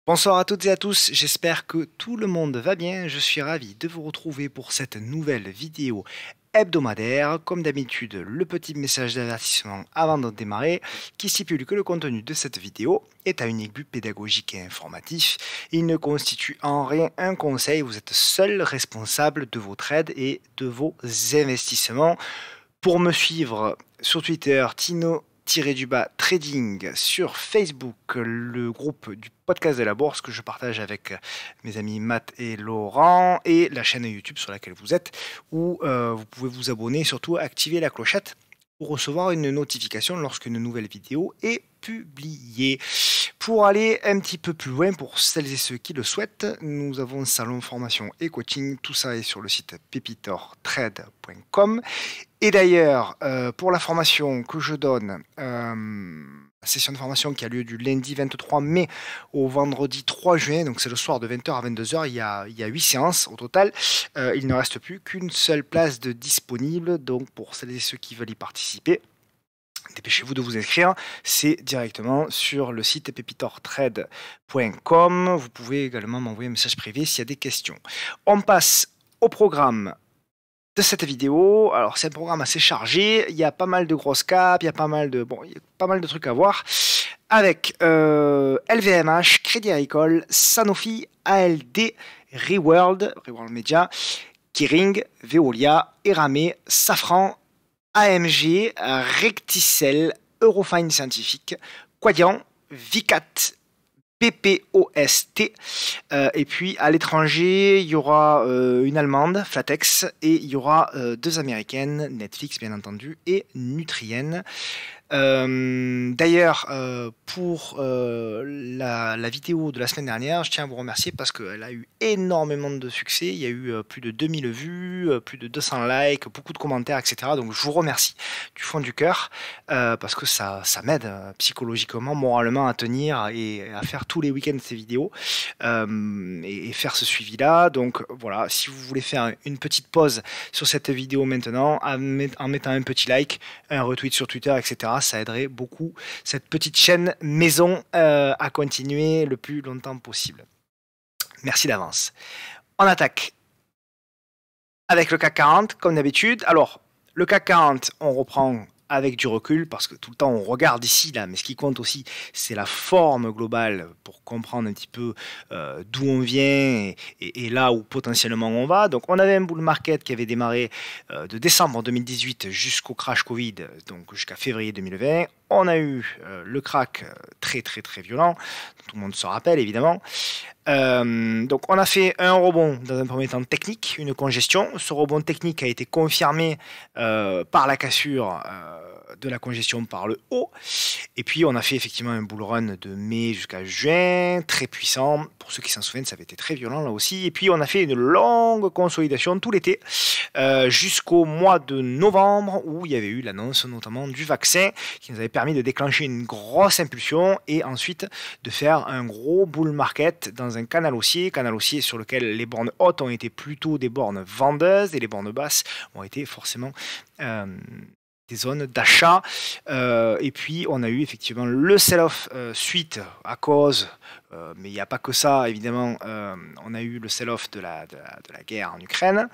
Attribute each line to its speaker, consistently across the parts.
Speaker 1: Bonsoir à toutes et à tous, j'espère que tout le monde va bien. Je suis ravi de vous retrouver pour cette nouvelle vidéo hebdomadaire. Comme d'habitude, le petit message d'avertissement avant de démarrer qui stipule que le contenu de cette vidéo est à unique but pédagogique et informatif. Il ne constitue en rien un conseil, vous êtes seul responsable de vos trades et de vos investissements. Pour me suivre sur Twitter, Tino-Trading, sur Facebook, le groupe du podcast de la bourse que je partage avec mes amis Matt et Laurent, et la chaîne YouTube sur laquelle vous êtes, où vous pouvez vous abonner et surtout activer la clochette pour recevoir une notification lorsqu'une nouvelle vidéo est publiée. Pour aller un petit peu plus loin, pour celles et ceux qui le souhaitent, nous avons salon formation et coaching, tout ça est sur le site pepitortrade.com. Et d'ailleurs, pour la formation que je donne, la session de formation qui a lieu du lundi 23 mai au vendredi 3 juin, donc c'est le soir de 20h à 22h, il y a 8 séances au total. Il ne reste plus qu'une seule place de disponible, donc pour celles et ceux qui veulent y participer, dépêchez-vous de vous inscrire, c'est directement sur le site pepitortrade.com. Vous pouvez également m'envoyer un message privé s'il y a des questions. On passe au programme de cette vidéo. Alors c'est un programme assez chargé, il y a pas mal de grosses caps, il y a pas mal de trucs à voir avec LVMH, Crédit Agricole, Sanofi, ALD, Reworld Media, Kering, Veolia, Eramé, Safran, AMG, Recticel, Eurofine Scientifique, Quadian, Vicat, PPOST, et puis à l'étranger, il y aura une allemande, Flatex, et il y aura deux américaines, Netflix bien entendu, et Nutrien. D'ailleurs, pour la vidéo de la semaine dernière, je tiens à vous remercier parce qu'elle a eu énormément de succès. Il y a eu plus de 2000 vues, plus de 200 likes, beaucoup de commentaires, etc. Donc je vous remercie du fond du cœur parce que ça m'aide psychologiquement, moralement à tenir et à faire tous les week-ends ces vidéos et faire ce suivi-là. Donc voilà, si vous voulez faire une petite pause sur cette vidéo maintenant, en mettant un petit like, un retweet sur Twitter, etc., ça aiderait beaucoup cette petite chaîne maison à continuer le plus longtemps possible. Merci d'avance. On attaque avec le CAC 40, comme d'habitude. Alors, le CAC 40, on reprend avec du recul, parce que tout le temps on regarde ici, là, mais ce qui compte aussi, c'est la forme globale pour comprendre un petit peu d'où on vient et là où potentiellement on va. Donc on avait un bull market qui avait démarré de décembre 2018 jusqu'au crash Covid, donc jusqu'à février 2020. On a eu le crack très violent, tout le monde se rappelle évidemment. Donc on a fait un rebond dans un premier temps technique, une congestion. Ce rebond technique a été confirmé par la cassure de la congestion par le haut. Et puis on a fait effectivement un bull run de mai jusqu'à juin, très puissant. Pour ceux qui s'en souviennent, ça avait été très violent là aussi. Et puis on a fait une longue consolidation tout l'été jusqu'au mois de novembre où il y avait eu l'annonce notamment du vaccin qui nous avait permis de déclencher une grosse impulsion et ensuite de faire un gros bull market dans un canal haussier sur lequel les bornes hautes ont été plutôt des bornes vendeuses et les bornes basses ont été forcément des zones d'achat. Et puis on a eu effectivement le sell-off suite à cause, mais il n'y a pas que ça évidemment, on a eu le sell-off de la guerre en Ukraine.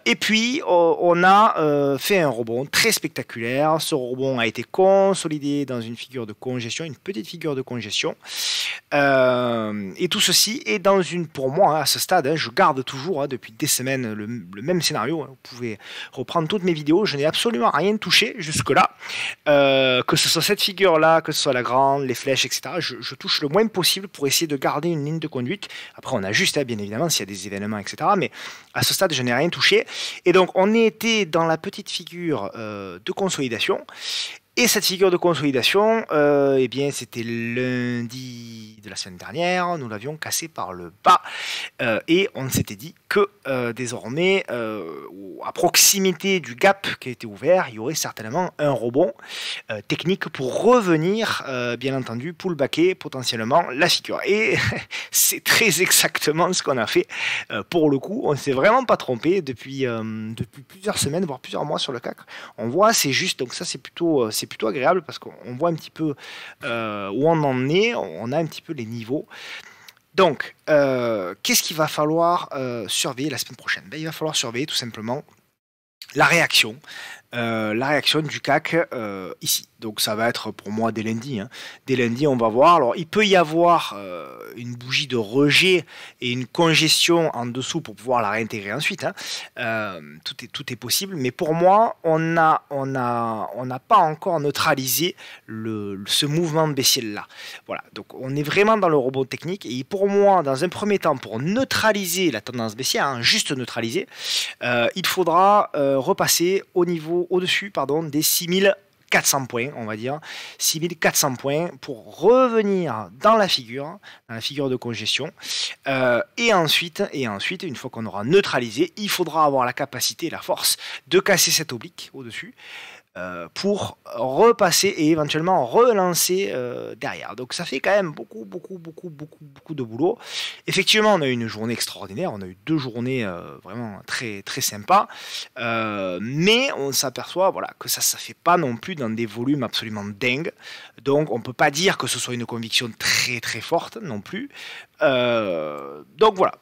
Speaker 1: Et puis on a fait un rebond très spectaculaire. Ce rebond a été consolidé dans une figure de congestion, une petite figure de congestion. Et tout ceci est dans une, pour moi, à ce stade, je garde toujours depuis des semaines le même scénario. Vous pouvez reprendre toutes mes vidéos, je n'ai absolument rien touché jusque-là. Que ce soit cette figure-là, que ce soit la grande, les flèches, etc. Je touche le moins possible pour essayer de garder une ligne de conduite. Après, on ajuste, bien évidemment, s'il y a des événements, etc. Mais à ce stade, je n'ai rien touché. Et donc, on était dans la petite figure de consolidation. Et cette figure de consolidation, eh bien, c'était lundi de la semaine dernière, nous l'avions cassée par le bas et on s'était dit que désormais, à proximité du gap qui a été ouvert, il y aurait certainement un rebond technique pour revenir, bien entendu, pullbacker potentiellement la figure. Et c'est très exactement ce qu'on a fait. Pour le coup, on ne s'est vraiment pas trompé depuis plusieurs semaines, voire plusieurs mois sur le CAC. On voit, c'est juste, donc ça c'est plutôt agréable parce qu'on voit un petit peu où on en est, on a un petit peu les niveaux. Donc, qu'est-ce qu'il va falloir surveiller la semaine prochaine? Ben, il va falloir surveiller tout simplement la réaction du CAC ici. Donc ça va être pour moi dès lundi. Hein. Dès lundi, on va voir. Alors il peut y avoir une bougie de rejet et une congestion en dessous pour pouvoir la réintégrer ensuite. Hein. Tout est possible. Mais pour moi, on n'a pas encore neutralisé ce mouvement de baissier là. Voilà. Donc on est vraiment dans le rebond technique. Et pour moi, dans un premier temps, pour neutraliser la tendance baissière, hein, juste neutraliser, il faudra repasser au-dessus des 6400 points, on va dire, 6400 points pour revenir dans la figure de congestion. Et ensuite, une fois qu'on aura neutralisé, il faudra avoir la capacité et la force de casser cette oblique au-dessus pour repasser et éventuellement relancer derrière. Donc ça fait quand même beaucoup de boulot. Effectivement, on a eu une journée extraordinaire, on a eu 2 journées vraiment très très sympas, mais on s'aperçoit que ça fait pas non plus dans des volumes absolument dingues. Donc on peut pas dire que ce soit une conviction très très forte non plus. Donc voilà,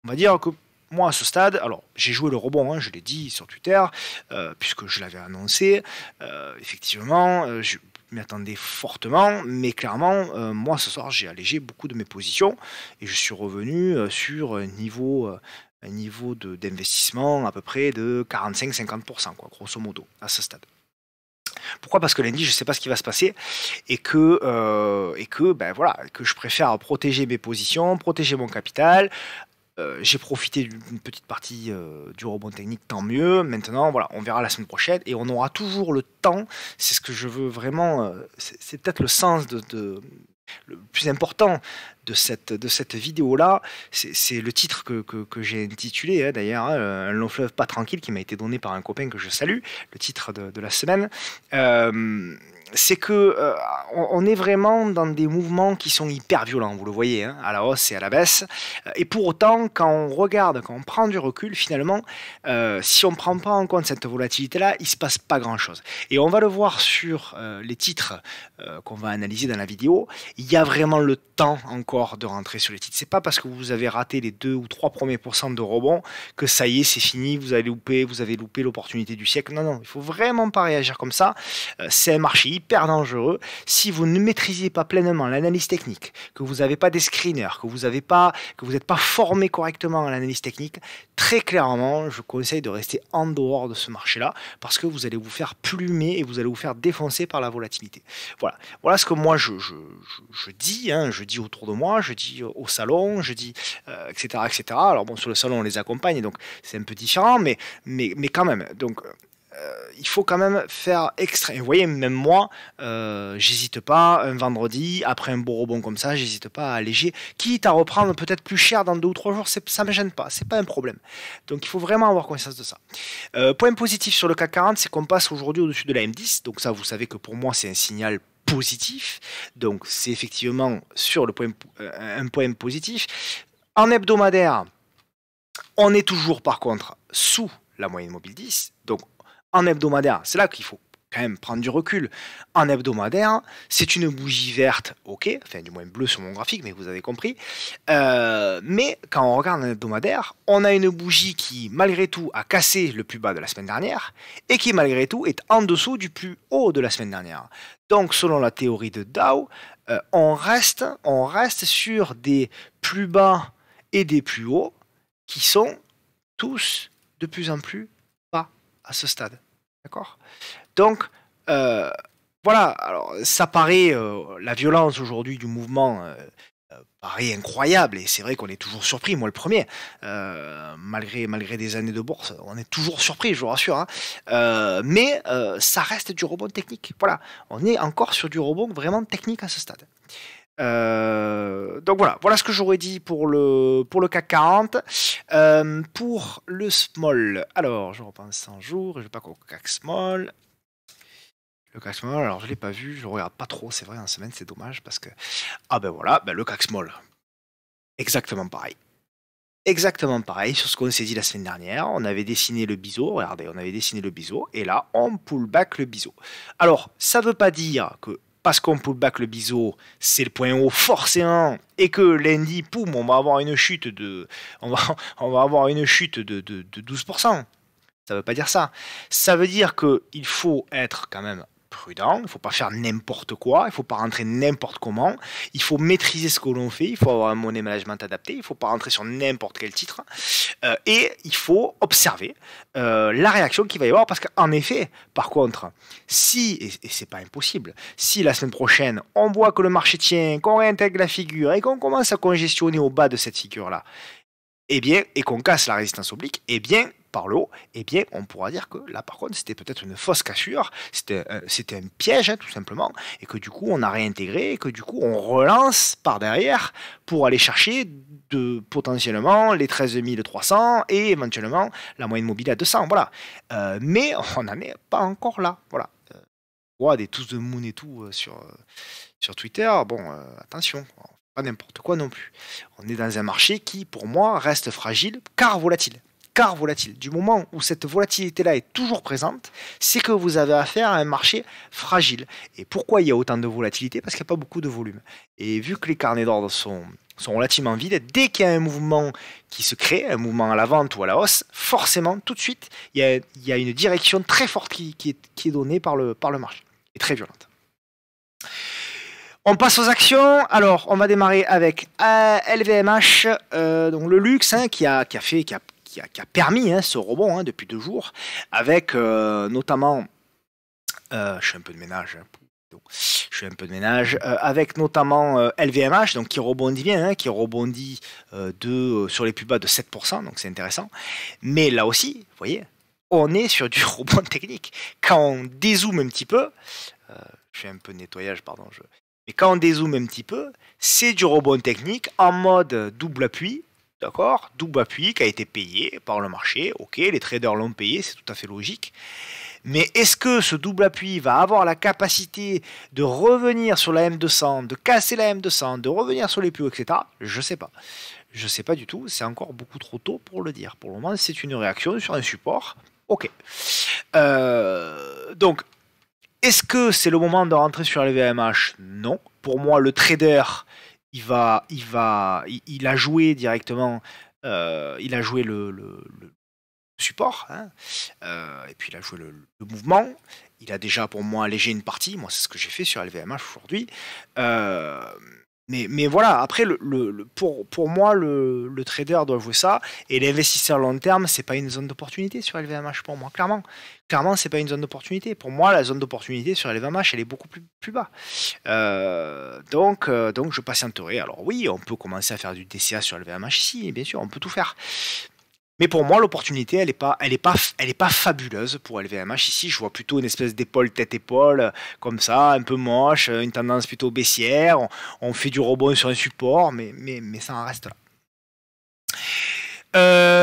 Speaker 1: on va dire que moi, à ce stade, alors j'ai joué le rebond, hein, je l'ai dit sur Twitter, puisque je l'avais annoncé. Effectivement, je m'y attendais fortement, mais clairement, moi, ce soir, j'ai allégé beaucoup de mes positions et je suis revenu sur un niveau d'investissement à peu près de 45-50%, quoi, grosso modo, à ce stade. Pourquoi? Parce que lundi, je ne sais pas ce qui va se passer et que je préfère protéger mes positions, protéger mon capital. J'ai profité d'une petite partie du rebond technique, tant mieux. Maintenant, voilà, on verra la semaine prochaine et on aura toujours le temps. C'est ce que je veux vraiment. C'est peut-être le sens le plus important de cette vidéo-là. C'est le titre que j'ai intitulé, hein, d'ailleurs, hein, un long fleuve pas tranquille, qui m'a été donné par un copain que je salue, le titre de la semaine. C'est que on est vraiment dans des mouvements qui sont hyper violents, vous le voyez, hein, à la hausse et à la baisse. Et pour autant, quand on prend du recul, finalement, si on ne prend pas en compte cette volatilité-là, il ne se passe pas grand-chose. Et on va le voir sur les titres qu'on va analyser dans la vidéo. Il y a vraiment le temps encore de rentrer sur les titres. C'est pas parce que vous avez raté les 2 ou 3 premiers pourcents de rebond que ça y est, c'est fini, vous avez loupé l'opportunité du siècle. Non, il faut vraiment pas réagir comme ça. C'est un marché hyper dangereux. Si vous ne maîtrisez pas pleinement l'analyse technique, que vous n'avez pas des screeners, que vous n'êtes pas formé correctement à l'analyse technique, très clairement, je conseille de rester en dehors de ce marché-là parce que vous allez vous faire plumer et vous allez vous faire défoncer par la volatilité. Voilà ce que moi je dis, hein, je dis autour de moi, je dis au salon, je dis etc. Alors bon, sur le salon on les accompagne, donc c'est un peu différent, mais quand même. Donc il faut quand même faire extra. Vous voyez, même moi, j'hésite pas, un vendredi, après un beau rebond comme ça, j'hésite pas à alléger, quitte à reprendre peut-être plus cher dans 2 ou 3 jours, ça me gêne pas, c'est pas un problème. Donc il faut vraiment avoir conscience de ça. Point positif sur le CAC 40, c'est qu'on passe aujourd'hui au-dessus de la M10, donc ça vous savez que pour moi c'est un signal positif, donc c'est effectivement sur un point positif. En hebdomadaire, on est toujours par contre sous la moyenne mobile 10, donc en hebdomadaire, c'est là qu'il faut quand même prendre du recul. En hebdomadaire, c'est une bougie verte, ok, enfin du moins bleue sur mon graphique, mais vous avez compris. Mais quand on regarde en hebdomadaire, on a une bougie qui, malgré tout, a cassé le plus bas de la semaine dernière et qui, malgré tout, est en dessous du plus haut de la semaine dernière. Donc, selon la théorie de Dow, on reste sur des plus bas et des plus hauts qui sont tous de plus en plus bas à ce stade. D'accord? Donc, voilà, alors ça paraît, la violence aujourd'hui du mouvement paraît incroyable, et c'est vrai qu'on est toujours surpris, moi le premier, malgré des années de bourse, on est toujours surpris, je vous rassure, hein. Mais ça reste du rebond technique, voilà, on est encore sur du rebond vraiment technique à ce stade. Donc voilà ce que j'aurais dit pour le CAC 40. Pour le small, alors je repense 100 jours, je vais pas qu'au CAC small. Le CAC small, alors je l'ai pas vu, je regarde pas trop, c'est vrai, en semaine, c'est dommage parce que le CAC small, exactement pareil. Exactement pareil sur ce qu'on s'est dit la semaine dernière. On avait dessiné le biseau, regardez, on avait dessiné le biseau, et là on pull back le biseau. Alors ça veut pas dire que parce qu'on pull back le biseau, c'est le point haut forcément, et que lundi, poum, on va avoir une chute de, on va avoir une chute de 12%. Ça veut pas dire ça. Ça veut dire qu'il faut être quand même prudent, il ne faut pas faire n'importe quoi, il ne faut pas rentrer n'importe comment, il faut maîtriser ce que l'on fait, il faut avoir un money management adapté, il ne faut pas rentrer sur n'importe quel titre, et il faut observer la réaction qu'il va y avoir, parce qu'en effet, par contre, si, et c'est pas impossible, si la semaine prochaine, on voit que le marché tient, qu'on réintègre la figure, et qu'on commence à congestionner au bas de cette figure-là, eh bien, et qu'on casse la résistance oblique, eh bien, par le haut, eh bien, on pourra dire que là, par contre, c'était peut-être une fausse cassure, c'était un piège, hein, tout simplement, et que du coup, on a réintégré, et que du coup, on relance par derrière pour aller chercher potentiellement les 13 300 et éventuellement la moyenne mobile à 200, voilà. Mais on n'en est pas encore là, voilà. On voit des tous de moon et tout sur Twitter, bon, attention, pas n'importe quoi non plus. On est dans un marché qui, pour moi, reste fragile, car volatile. Car volatile. Du moment où cette volatilité-là est toujours présente, c'est que vous avez affaire à un marché fragile. Et pourquoi il y a autant de volatilité? Parce qu'il n'y a pas beaucoup de volume. Et vu que les carnets d'ordre sont relativement vides, dès qu'il y a un mouvement qui se crée, un mouvement à la vente ou à la hausse, forcément, tout de suite, il y a une direction très forte qui est donnée par le marché. Et très violente. On passe aux actions. Alors, on va démarrer avec LVMH, donc le luxe, hein, qui a permis ce rebond depuis 2 jours, avec notamment, je fais un peu de ménage, avec notamment LVMH, donc qui rebondit bien, hein, qui rebondit sur les plus bas de 7%, donc c'est intéressant. Mais là aussi, vous voyez, on est sur du rebond technique. Quand on dézoome un petit peu, je fais un peu de nettoyage, pardon, mais quand on dézoome un petit peu, c'est du rebond technique en mode double appui, d'accord? Double appui qui a été payé par le marché, ok, les traders l'ont payé, c'est tout à fait logique. Mais est-ce que ce double appui va avoir la capacité de revenir sur la M200, de casser la M200, de revenir sur les plus hauts, etc. Je ne sais pas. Je ne sais pas du tout, c'est encore beaucoup trop tôt pour le dire. Pour le moment, c'est une réaction sur un support, ok. Donc, est-ce que c'est le moment de rentrer sur LVMH? Non. Pour moi, le trader, il a joué directement, il a joué le support, hein, et puis il a joué le mouvement. Il a déjà, pour moi, allégé une partie. Moi, c'est ce que j'ai fait sur LVMH aujourd'hui. Mais voilà, après, pour moi, le trader doit jouer ça. Et l'investisseur long terme, c'est pas une zone d'opportunité sur LVMH pour moi, clairement. Clairement, c'est pas une zone d'opportunité. Pour moi, la zone d'opportunité sur LVMH, elle est beaucoup plus bas. Donc, je patienterai. Alors oui, on peut commencer à faire du DCA sur LVMH ici, bien sûr, on peut tout faire. Mais pour moi, l'opportunité, elle est pas fabuleuse pour LVMH. Ici, je vois plutôt une espèce d'épaule tête-épaule, comme ça, un peu moche, une tendance plutôt baissière. On fait du rebond sur un support, mais ça en reste là.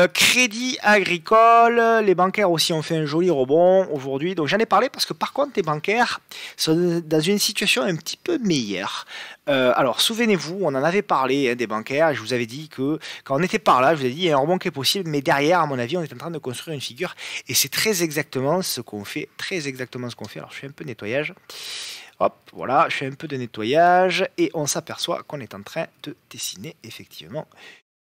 Speaker 1: Crédit agricole, les bancaires aussi ont fait un joli rebond aujourd'hui. Donc j'en ai parlé parce que par contre les bancaires sont dans une situation un petit peu meilleure. Alors souvenez-vous, on en avait parlé des bancaires. Je vous avais dit que quand on était par là, je vous ai dit il y a un rebond qui est possible, mais derrière, à mon avis, on est en train de construire une figure et c'est très exactement ce qu'on fait. Alors je fais un peu de nettoyage. Hop, voilà, je fais un peu de nettoyage et on s'aperçoit qu'on est en train de dessiner effectivement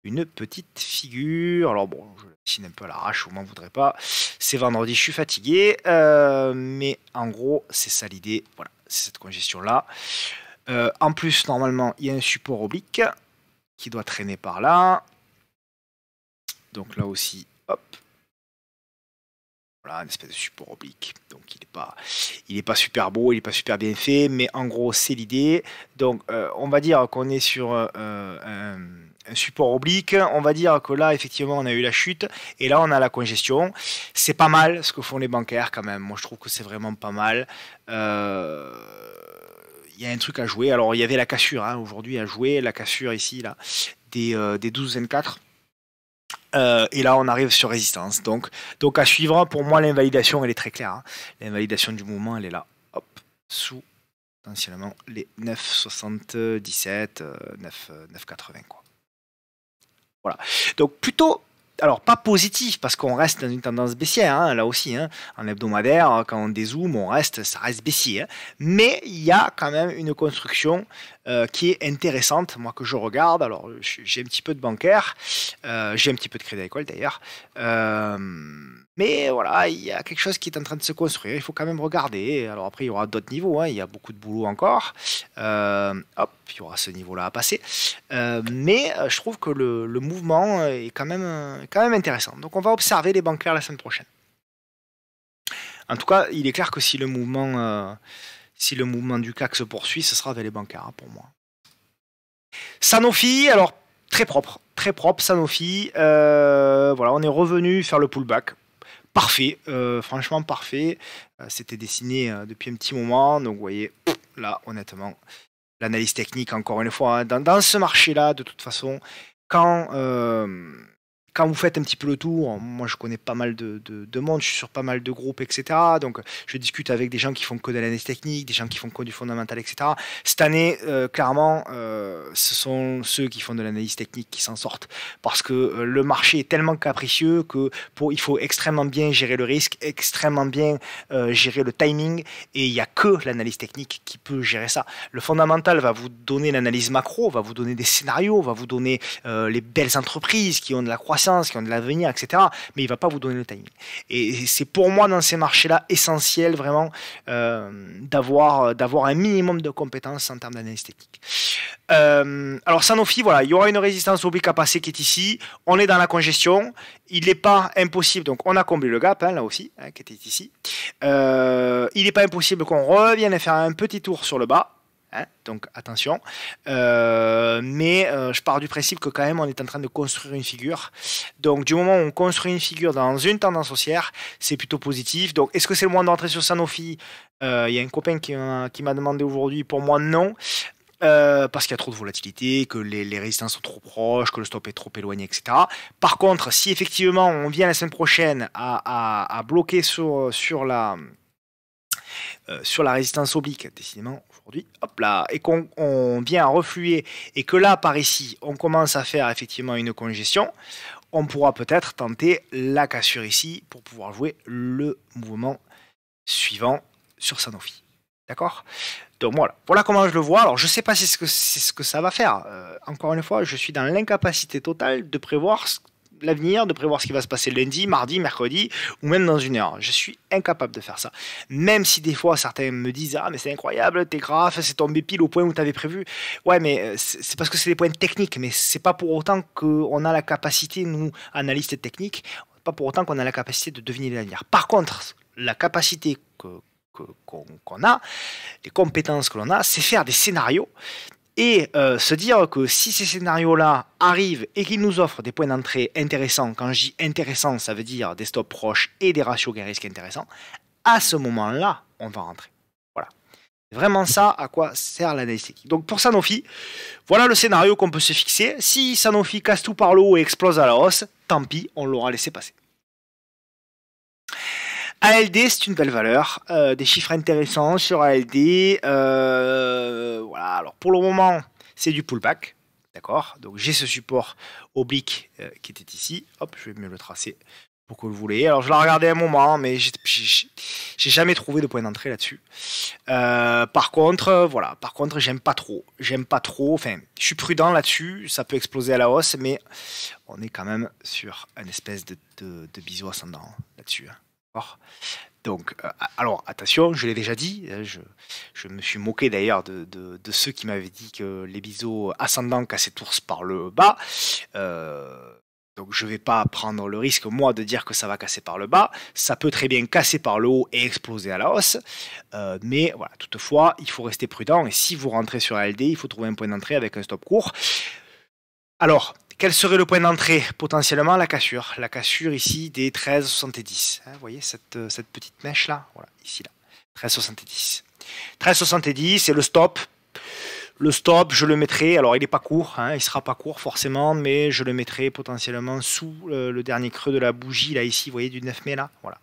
Speaker 1: une petite figure. Alors bon, je dessine un peu à l'arrache, vous m'en voudrez pas. C'est vendredi, je suis fatigué, mais en gros, c'est ça l'idée. Voilà, c'est cette congestion-là. En plus, normalement, il y a un support oblique qui doit traîner par là. Donc là aussi, hop. Voilà, une espèce de support oblique. Donc il est pas super beau, il est pas super bien fait, mais en gros, c'est l'idée. Donc on va dire qu'on est sur un support oblique. On va dire que là, effectivement, on a eu la chute et là, on a la congestion. C'est pas mal ce que font les bancaires quand même. Moi, je trouve que c'est vraiment pas mal. Il y a un truc à jouer. Alors, il y avait la cassure aujourd'hui à jouer. La cassure ici, là, des 12-24. Et là, on arrive sur résistance. Donc à suivre, pour moi, l'invalidation, elle est très claire. Hein. L'invalidation du mouvement, elle est là. Hop, sous potentiellement les 9,77, 9,80, quoi. Voilà. Donc plutôt alors pas positif parce qu'on reste dans une tendance baissière, hein, là aussi, hein, en hebdomadaire, quand on dézoome, ça reste baissier, hein. Mais il y a quand même une construction qui est intéressante, moi que je regarde. Alors j'ai un petit peu de bancaire, j'ai un petit peu de crédit agricole d'ailleurs, euh, mais voilà, il y a quelque chose qui est en train de se construire. Il faut quand même regarder. Alors après, il y aura d'autres niveaux, hein, il y a beaucoup de boulot encore. Hop, il y aura ce niveau-là à passer. Mais je trouve que le mouvement est quand même intéressant. Donc on va observer les bancaires la semaine prochaine. En tout cas, il est clair que si le mouvement du CAC se poursuit, ce sera vers les bancaires, hein, pour moi. Sanofi, alors très propre Sanofi. Voilà, on est revenu faire le pullback. Parfait, franchement parfait. C'était dessiné depuis un petit moment, donc vous voyez, là, honnêtement, l'analyse technique, encore une fois, hein, dans ce marché-là, de toute façon, quand, quand vous faites un petit peu le tour, moi je connais pas mal de monde, je suis sur pas mal de groupes, etc. Donc je discute avec des gens qui font que de l'analyse technique, des gens qui font que du fondamental, etc. Cette année, clairement, ce sont ceux qui font de l'analyse technique qui s'en sortent. Parce que le marché est tellement capricieux que il faut extrêmement bien gérer le risque, extrêmement bien gérer le timing, et il n'y a que l'analyse technique qui peut gérer ça. Le fondamental va vous donner l'analyse macro, va vous donner des scénarios, va vous donner les belles entreprises qui ont de la croissance, qui ont de l'avenir, etc. Mais il ne va pas vous donner le timing. Et c'est pour moi, dans ces marchés-là, essentiel vraiment d'avoir un minimum de compétences en termes d'analyse technique. Alors Sanofi, voilà, il y aura une résistance oblique à passer qui est ici. On est dans la congestion. Il n'est pas impossible, donc on a comblé le gap, hein, là aussi, hein, qui était ici. Il n'est pas impossible qu'on revienne faire un petit tour sur le bas. Hein, donc attention, mais je pars du principe que quand même on est en train de construire une figure. Donc du moment où on construit une figure dans une tendance haussière, c'est plutôt positif. Donc est-ce que c'est le moment d'entrer sur Sanofi? Il y a un copain qui m'a demandé aujourd'hui. Pour moi, non. Parce qu'il y a trop de volatilité, que les résistances sont trop proches, que le stop est trop éloigné, etc. Par contre, si effectivement on vient la semaine prochaine à bloquer sur la résistance oblique, décidément aujourd'hui, hop là, et qu'on vient à refluer, et que là, par ici, on commence à faire effectivement une congestion, on pourra peut-être tenter la cassure ici pour pouvoir jouer le mouvement suivant sur Sanofi. D'accord? Donc voilà comment je le vois. Alors je ne sais pas si c'est ce que ça va faire. Encore une fois, je suis dans l'incapacité totale de prévoir l'avenir, de prévoir ce qui va se passer lundi, mardi, mercredi, ou même dans une heure. Je suis incapable de faire ça. Même si des fois certains me disent « Ah mais c'est incroyable, t'es grave, c'est tombé pile au point où t'avais prévu. » Ouais, mais c'est parce que c'est des points techniques, mais c'est pas pour autant qu'on a la capacité, nous, analystes techniques, pas pour autant qu'on a la capacité de deviner l'avenir. Par contre, la capacité qu'on a, les compétences que l'on a, c'est faire des scénarios et se dire que si ces scénarios-là arrivent et qu'ils nous offrent des points d'entrée intéressants, quand je dis intéressants, ça veut dire des stops proches et des ratios gain-risque intéressants, à ce moment-là, on va rentrer. Voilà. C'est vraiment ça à quoi sert l'analyse technique. Donc pour Sanofi, voilà le scénario qu'on peut se fixer. Si Sanofi casse tout par le haut et explose à la hausse, tant pis, on l'aura laissé passer. ALD, c'est une belle valeur, des chiffres intéressants sur ALD. Voilà, alors pour le moment, c'est du pullback, d'accord. Donc j'ai ce support oblique qui était ici. Hop, je vais mieux le tracer pour que vous le voulez. Alors je l'ai regardé un moment, mais j'ai jamais trouvé de point d'entrée là-dessus. Par contre, voilà, j'aime pas trop. Enfin, je suis prudent là-dessus. Ça peut exploser à la hausse, mais on est quand même sur une espèce de biseau ascendant là-dessus. Hein. Donc, alors attention, je l'ai déjà dit, je me suis moqué d'ailleurs de ceux qui m'avaient dit que les biseaux ascendants cassaient tous par le bas. Donc je ne vais pas prendre le risque, moi, de dire que ça va casser par le bas. Ça peut très bien casser par le haut et exploser à la hausse. Mais voilà, toutefois, il faut rester prudent. Et si vous rentrez sur ALD, il faut trouver un point d'entrée avec un stop court. Alors, quel serait le point d'entrée? Potentiellement la cassure. La cassure ici des 13,70. Vous voyez cette petite mèche là? Voilà, ici là. 13,70. 13,70 et le stop. Le stop, je le mettrai, alors il n'est pas court, hein, il ne sera pas court forcément, mais je le mettrai potentiellement sous le dernier creux de la bougie, là ici, vous voyez, du 9 mai là, voilà.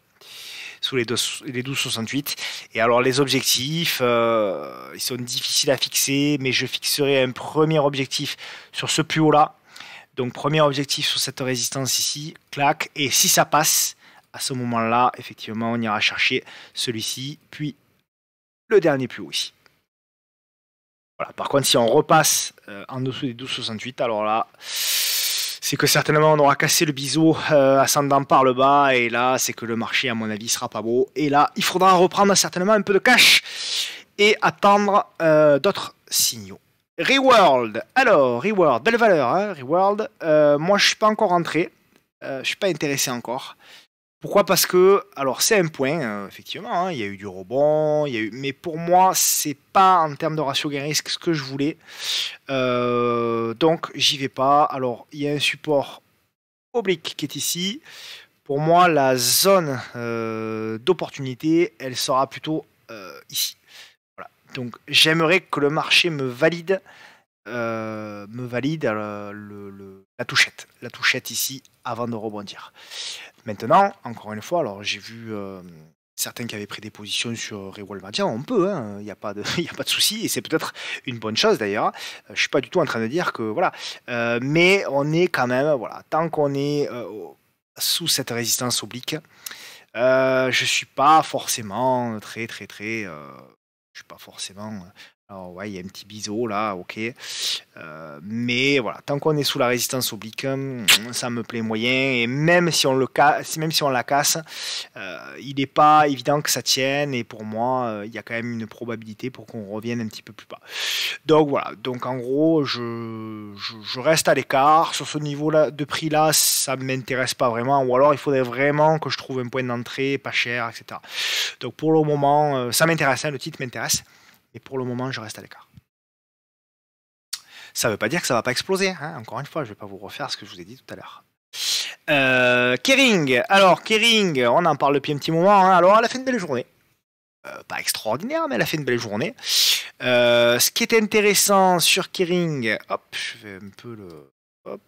Speaker 1: Sous les 12,68. Et alors les objectifs, ils sont difficiles à fixer, mais je fixerai un premier objectif sur ce plus haut là. Donc premier objectif sur cette résistance ici, clac, et si ça passe, à ce moment-là, effectivement, on ira chercher celui-ci, puis le dernier plus haut ici. Voilà. Par contre, si on repasse en dessous des 12,68, alors là, c'est que certainement on aura cassé le biseau ascendant par le bas, et là, c'est que le marché, à mon avis, sera pas beau. Et là, il faudra reprendre certainement un peu de cash et attendre d'autres signaux. Reworld, alors Reworld, belle valeur, hein, Reworld. Moi, je suis pas encore rentré, je suis pas intéressé encore. Pourquoi? Parce que, alors c'est un point, effectivement, hein, il y a eu du rebond, mais pour moi, c'est pas en termes de ratio gain-risque ce que je voulais. Donc, j'y vais pas. Alors, il y a un support oblique qui est ici. Pour moi, la zone d'opportunité, elle sera plutôt ici. Voilà. Donc, j'aimerais que le marché me valide la touchette. La touchette ici, avant de rebondir. Maintenant, encore une fois, alors j'ai vu certains qui avaient pris des positions sur Reworld Media, on peut, hein, il n'y a pas de, y a pas de souci, et c'est peut-être une bonne chose d'ailleurs. Je ne suis pas du tout en train de dire que voilà, mais on est quand même, voilà, tant qu'on est sous cette résistance oblique, je suis pas forcément je suis pas forcément. Alors ouais, il y a un petit biseau là, ok. Mais voilà, tant qu'on est sous la résistance oblique, ça me plaît moyen. Et même si on la casse, il n'est pas évident que ça tienne. Et pour moi, il y a quand même une probabilité pour qu'on revienne un petit peu plus bas. Donc voilà. Donc en gros, je reste à l'écart. Sur ce niveau-là de prix là, ça ne m'intéresse pas vraiment. Ou alors il faudrait vraiment que je trouve un point d'entrée pas cher, etc. Donc pour le moment, ça m'intéresse. Hein, le titre m'intéresse. Et pour le moment, je reste à l'écart. Ça ne veut pas dire que ça ne va pas exploser. Hein. Encore une fois, je ne vais pas vous refaire ce que je vous ai dit tout à l'heure. Kering. Alors, Kering, on en parle depuis un petit moment. Hein. Alors, elle a fait une belle journée. Pas extraordinaire, mais elle a fait une belle journée. Ce qui est intéressant sur Kering, hop, je vais un peu le... Hop.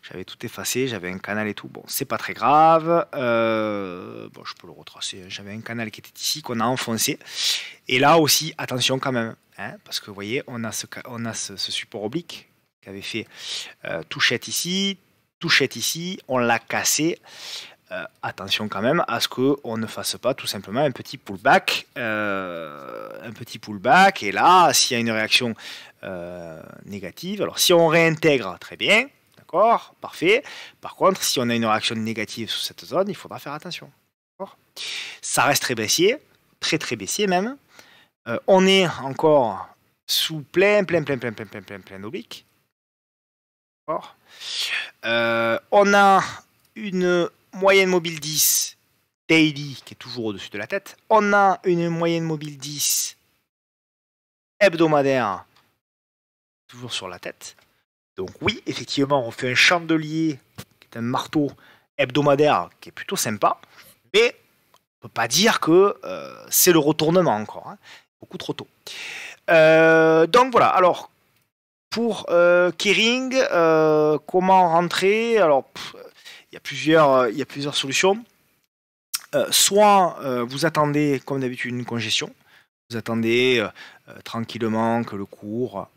Speaker 1: J'avais tout effacé, j'avais un canal et tout. Bon, c'est pas très grave. Bon, je peux le retracer. J'avais un canal qui était ici, qu'on a enfoncé. Et là aussi, attention quand même. Hein, parce que vous voyez, on a ce support oblique qui avait fait touchette ici, on l'a cassé. Attention quand même à ce qu'on ne fasse pas tout simplement un petit pullback. Et là, s'il y a une réaction négative, alors si on réintègre, très bien. D'accord, parfait. Par contre, si on a une réaction négative sous cette zone, il faudra faire attention. Ça reste très baissier, très très baissier même. On est encore sous plein d'obliques. D'accord. On a une moyenne mobile 10 daily qui est toujours au-dessus de la tête. On a une moyenne mobile 10 hebdomadaire toujours sur la tête. Donc oui, effectivement, on fait un chandelier qui est un marteau hebdomadaire qui est plutôt sympa, mais on ne peut pas dire que c'est le retournement encore. Hein. Beaucoup trop tôt. Donc voilà, alors pour Kering, comment rentrer? Alors il y a plusieurs solutions. Soit vous attendez comme d'habitude une congestion, vous attendez tranquillement que le cours...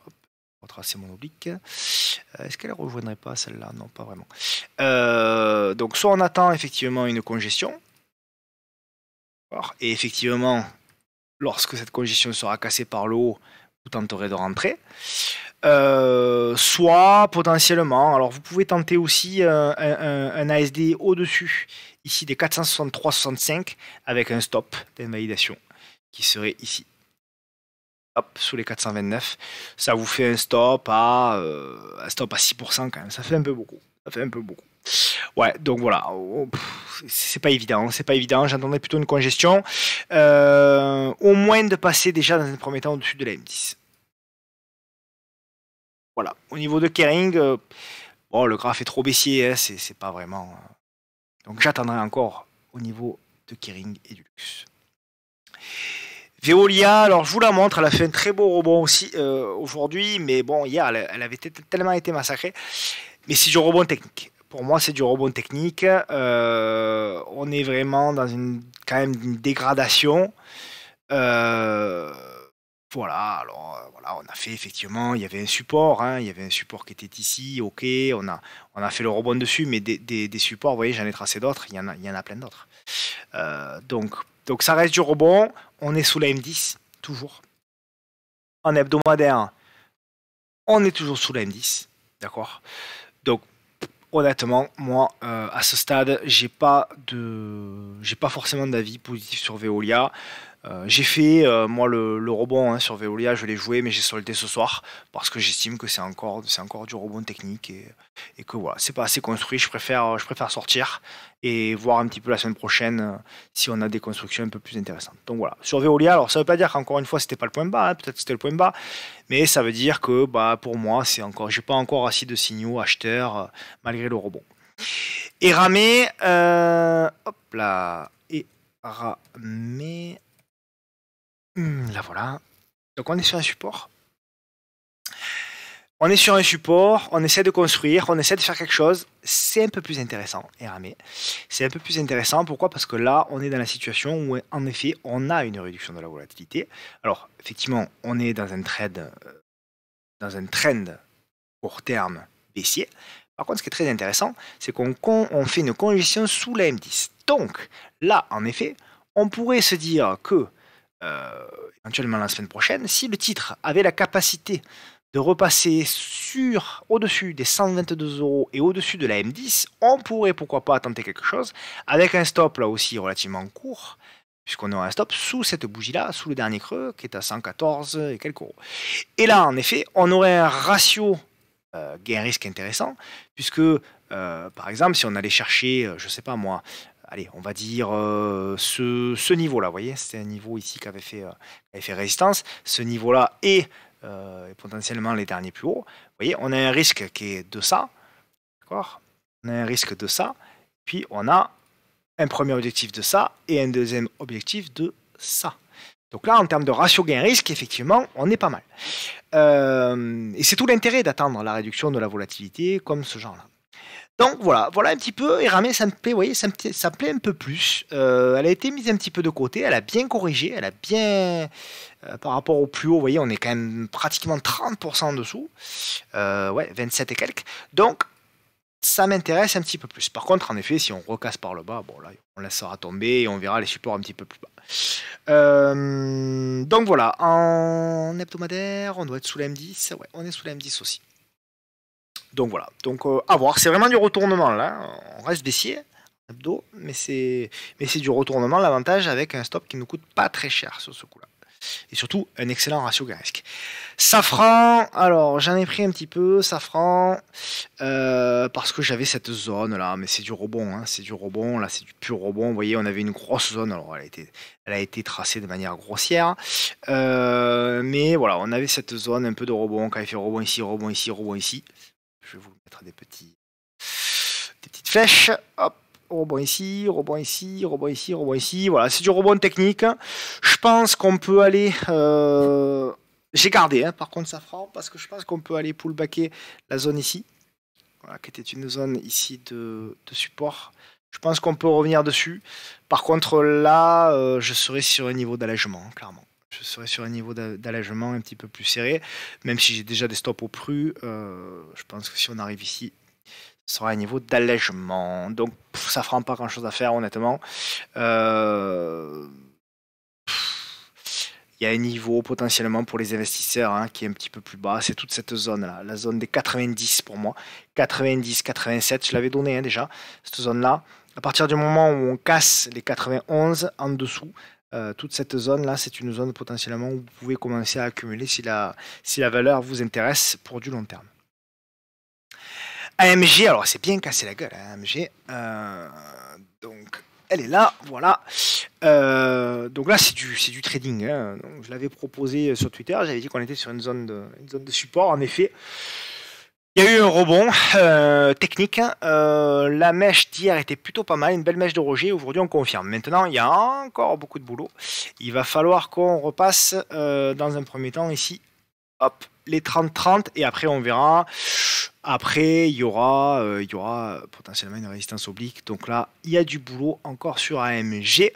Speaker 1: retracer mon oblique. Est-ce qu'elle ne rejoindrait pas celle-là? Non, pas vraiment. Donc soit on attend effectivement une congestion, et effectivement, lorsque cette congestion sera cassée par le haut, vous tenterez de rentrer. Soit potentiellement, alors vous pouvez tenter aussi un ASD au-dessus, ici des 463,65 avec un stop d'invalidation qui serait ici. Hop, sous les 429, ça vous fait un stop à 6% quand même. Ça fait un peu beaucoup. Ouais, donc voilà. C'est pas évident. J'entendrais plutôt une congestion. Au moins de passer déjà dans un premier temps au-dessus de la M10. Voilà. Au niveau de Kering, bon, le graphe est trop baissier. Hein, c'est pas vraiment. Donc j'attendrai encore au niveau de Kering et du luxe. Veolia, alors je vous la montre, elle a fait un très beau rebond aussi aujourd'hui, mais bon, hier elle avait tellement été massacrée. Mais c'est du rebond technique. Pour moi, c'est du rebond technique. On est vraiment dans quand même une dégradation. Voilà, alors voilà, on a fait effectivement, il y avait un support, hein, il y avait un support qui était ici, ok, on a fait le rebond dessus, mais des supports, vous voyez, j'en ai tracé d'autres, il y en a plein d'autres. Donc, donc ça reste du rebond, on est sous la M10, toujours. En hebdomadaire, on est toujours sous la M10, d'accord. Donc honnêtement, moi, à ce stade, j'ai pas forcément d'avis positif sur Veolia. J'ai fait, moi, le rebond, hein, sur Veolia, je l'ai joué, mais j'ai soldé ce soir parce que j'estime que c'est encore du rebond technique et que voilà, c'est pas assez construit. Je préfère sortir et voir un petit peu la semaine prochaine si on a des constructions un peu plus intéressantes. Donc voilà, sur Veolia, alors ça veut pas dire qu'encore une fois c'était pas le point bas, hein, peut-être que c'était le point bas, mais ça veut dire que bah, pour moi, j'ai pas encore assez de signaux acheteurs malgré le rebond. Et ramé, hop là, et ramé. Là voilà. Donc on est sur un support. On est sur un support, on essaie de construire, on essaie de faire quelque chose. C'est un peu plus intéressant, Eramé. C'est un peu plus intéressant. Pourquoi? Parce que là, on est dans la situation où, en effet, on a une réduction de la volatilité. Alors, effectivement, on est dans un trend court terme baissier. Par contre, ce qui est très intéressant, c'est on fait une congestion sous la M10. Donc, là, en effet, on pourrait se dire que éventuellement la semaine prochaine, si le titre avait la capacité de repasser au-dessus des 122 € et au-dessus de la M10, on pourrait pourquoi pas tenter quelque chose avec un stop là aussi relativement court, puisqu'on aura un stop sous cette bougie-là, sous le dernier creux qui est à 114 et quelques euros. Et là, en effet, on aurait un ratio gain-risque intéressant, puisque par exemple, si on allait chercher, je sais pas moi, allez, on va dire ce niveau-là, vous voyez, c'est un niveau ici qui avait fait résistance. Ce niveau-là et potentiellement les derniers plus hauts. Vous voyez, on a un risque qui est de ça, d'accord. On a un risque de ça, puis on a un premier objectif de ça et un deuxième objectif de ça. Donc là, en termes de ratio gain-risque, effectivement, on est pas mal. Et c'est tout l'intérêt d'attendre la réduction de la volatilité comme ce genre-là. Donc voilà, voilà un petit peu. Et Ramé, ça me plaît, vous voyez, ça me plaît un peu plus. Elle a été mise un petit peu de côté, elle a bien corrigé, elle a bien. Par rapport au plus haut, vous voyez, on est quand même pratiquement 30% en dessous. Ouais, 27 et quelques. Donc, ça m'intéresse un petit peu plus. Par contre, en effet, si on recasse par le bas, bon là, on laissera tomber et on verra les supports un petit peu plus bas. Donc voilà, en hebdomadaire, on doit être sous la M10. Ouais, on est sous la M10 aussi. Donc voilà, donc à voir, c'est vraiment du retournement là, on reste baissier, hebdo, mais c'est du retournement, l'avantage avec un stop qui ne coûte pas très cher sur ce coup-là. Et surtout, un excellent ratio gain-risque. Safran, alors j'en ai pris un petit peu, Safran, parce que j'avais cette zone là, mais c'est du rebond, hein, c'est du rebond, là c'est du pur rebond. Vous voyez, on avait une grosse zone, alors elle a été tracée de manière grossière, mais voilà, on avait cette zone un peu de rebond, quand il fait rebond ici, rebond ici, rebond ici. Je vais vous mettre des petites flèches, hop. Rebond ici, rebond ici, rebond ici, rebond ici. Voilà, c'est du rebond technique. Je pense qu'on peut aller. J'ai gardé, hein, par contre, Safran, parce que je pense qu'on peut aller pullbacker la zone ici. Voilà, qui était une zone ici de support. Je pense qu'on peut revenir dessus. Par contre, là, je serai sur un niveau d'allègement, clairement. Je serai sur un niveau d'allègement un petit peu plus serré. Même si j'ai déjà des stops au plus, je pense que si on arrive ici, sera un niveau d'allègement. Donc ça fera pas grand chose à faire honnêtement. Il y a un niveau potentiellement pour les investisseurs hein, qui est un petit peu plus bas. C'est toute cette zone là, la zone des 90 pour moi. 90, 87, je l'avais donné hein, déjà, cette zone là. À partir du moment où on casse les 91 en dessous, toute cette zone là, c'est une zone potentiellement où vous pouvez commencer à accumuler si la valeur vous intéresse pour du long terme. AMG, alors c'est bien cassé la gueule, hein, AMG. Donc elle est là, voilà. Donc là c'est du trading. Hein. Donc, je l'avais proposé sur Twitter, j'avais dit qu'on était sur une zone de support. En effet, il y a eu un rebond technique. Hein. La mèche d'hier était plutôt pas mal, une belle mèche de Roger. Aujourd'hui on confirme. Maintenant il y a encore beaucoup de boulot. Il va falloir qu'on repasse dans un premier temps ici. Hop, les 30-30 et après on verra. Après, il y aura potentiellement une résistance oblique. Donc là, il y a du boulot encore sur AMG.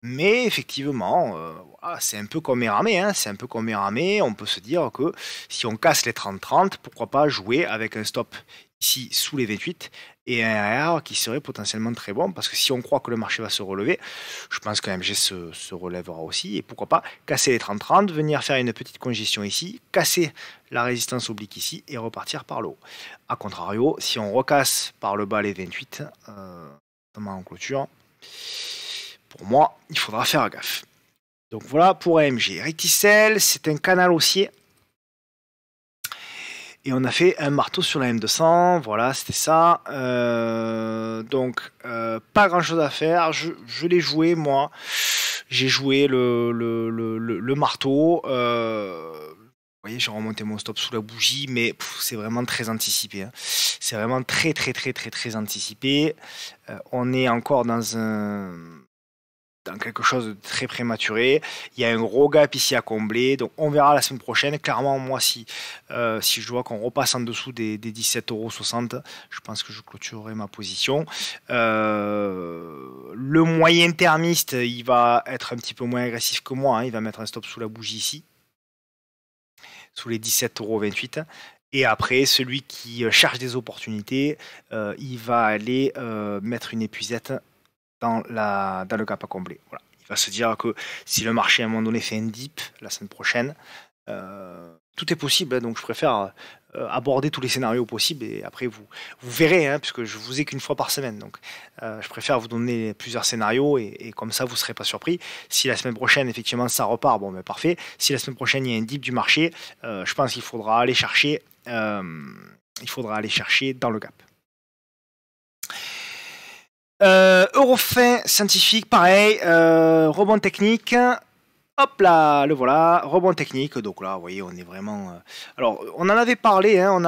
Speaker 1: Mais effectivement, voilà, c'est un peu comme Eramé, hein, c'est un peu comme Eramé. On peut se dire que si on casse les 30-30, pourquoi pas jouer avec un stop ici sous les 28 et un RR qui serait potentiellement très bon, parce que si on croit que le marché va se relever, je pense que MG se relèvera aussi, et pourquoi pas casser les 30-30, venir faire une petite congestion ici, casser la résistance oblique ici et repartir par le haut. A contrario, si on recasse par le bas les 28, notamment en clôture, pour moi, il faudra faire gaffe. Donc voilà pour AMG. Recticel, c'est un canal haussier. Et on a fait un marteau sur la M200. Voilà, c'était ça. Donc, pas grand chose à faire. Je l'ai joué, moi. J'ai joué le marteau. Vous voyez, j'ai remonté mon stop sous la bougie, mais c'est vraiment très anticipé. Hein. C'est vraiment très anticipé. On est encore dans quelque chose de très prématuré. Il y a un gros gap ici à combler, donc on verra la semaine prochaine. Clairement, moi, si je vois qu'on repasse en dessous des 17,60 €, je pense que je clôturerai ma position. Le moyen termiste, il va être un petit peu moins agressif que moi, hein. Il va mettre un stop sous la bougie ici, sous les 17,28 €. Et après, celui qui cherche des opportunités, il va aller mettre une épuisette dans le gap à combler. Voilà. Il va se dire que si le marché à un moment donné fait un dip la semaine prochaine, tout est possible, hein, donc je préfère aborder tous les scénarios possibles, et après vous verrez, hein, puisque je vous ai qu'une fois par semaine, donc je préfère vous donner plusieurs scénarios, et comme ça vous ne serez pas surpris. Si la semaine prochaine effectivement ça repart, bon, mais parfait. Si la semaine prochaine il y a un dip du marché, je pense qu'il faudra aller chercher dans le gap. Eurofin scientifique, pareil, rebond technique. Hop là, le voilà, rebond technique. Donc là, vous voyez, on est vraiment. Alors, on en avait parlé, hein,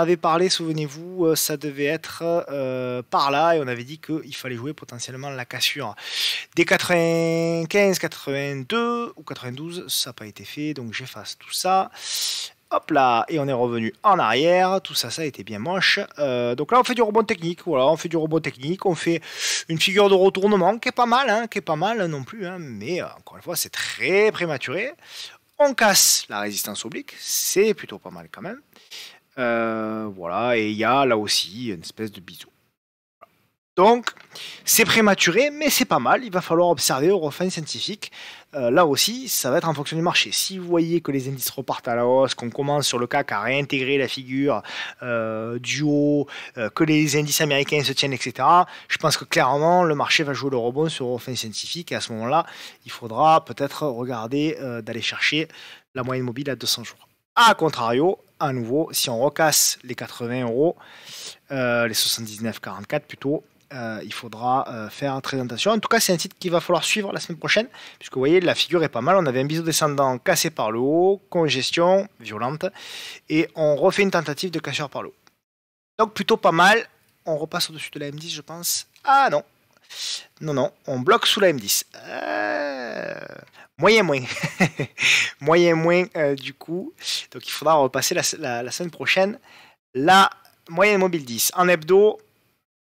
Speaker 1: souvenez-vous, ça devait être par là, et on avait dit qu'il fallait jouer potentiellement la cassure des 95, 82 ou 92. Ça n'a pas été fait, donc j'efface tout ça. Hop là, et on est revenu en arrière. Tout ça, ça a été bien moche. Donc là, on fait du rebond technique. Voilà, on fait du rebond technique. On fait une figure de retournement qui est pas mal, hein, qui est pas mal non plus, hein, mais encore une fois, c'est très prématuré. On casse la résistance oblique, c'est plutôt pas mal quand même. Voilà, et il y a là aussi une espèce de bisou. Donc, c'est prématuré, mais c'est pas mal. Il va falloir observer Eurofin scientifique. Là aussi, ça va être en fonction du marché. Si vous voyez que les indices repartent à la hausse, qu'on commence sur le CAC à réintégrer la figure du haut, que les indices américains se tiennent, etc., je pense que clairement, le marché va jouer le rebond sur Eurofin scientifique. Et à ce moment-là, il faudra peut-être regarder d'aller chercher la moyenne mobile à 200 jours. A contrario, à nouveau, si on recasse les 80 €, les 79,44 plutôt, il faudra faire très attention. En tout cas, c'est un titre qu'il va falloir suivre la semaine prochaine, puisque vous voyez, la figure est pas mal. On avait un biseau descendant cassé par le haut, congestion violente, et on refait une tentative de cassure par le haut. Donc plutôt pas mal. On repasse au-dessus de la M10, je pense. Ah non. Non, on bloque sous la M10. Moyen moins. Moyen moins du coup. Donc il faudra repasser la semaine prochaine la moyenne mobile 10. En hebdo,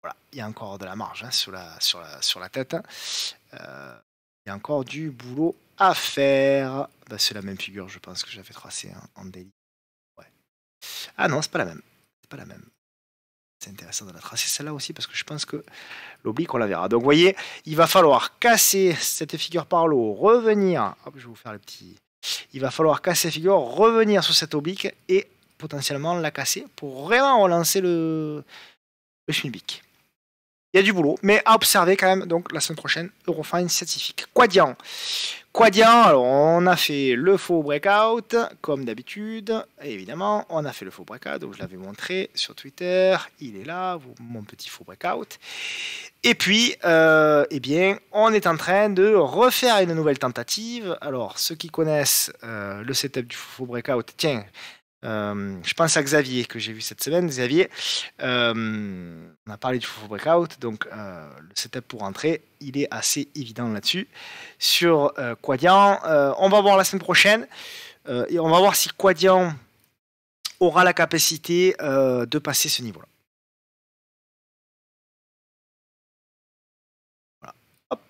Speaker 1: voilà, il y a encore de la marge, hein, sur la tête. Il y a encore du boulot à faire. Bah, c'est la même figure, je pense, que j'avais tracée, hein, en daily. Ouais. Ah non, c'est pas la même. C'est pas la même. C'est intéressant de la tracer celle-là aussi, parce que je pense que l'oblique, on la verra. Donc vous voyez, il va falloir casser cette figure par le haut, revenir. Hop, je vais vous faire le petit. Il va falloir casser la figure, revenir sur cette oblique et potentiellement la casser pour vraiment relancer le schmilblick. Il y a du boulot, mais à observer quand même. Donc la semaine prochaine, Eurofin scientifique. Quadient, alors on a fait le faux breakout, comme d'habitude. Évidemment, on a fait le faux breakout, donc je l'avais montré sur Twitter. Il est là, mon petit faux breakout. Et puis, eh bien, on est en train de refaire une nouvelle tentative. Alors, ceux qui connaissent le setup du faux breakout, tiens, je pense à Xavier, que j'ai vu cette semaine. Xavier, on a parlé du faux breakout, donc le setup pour entrer, il est assez évident là-dessus. Sur Quadient, on va voir la semaine prochaine, et on va voir si Quadient aura la capacité de passer ce niveau-là. Voilà. Hop.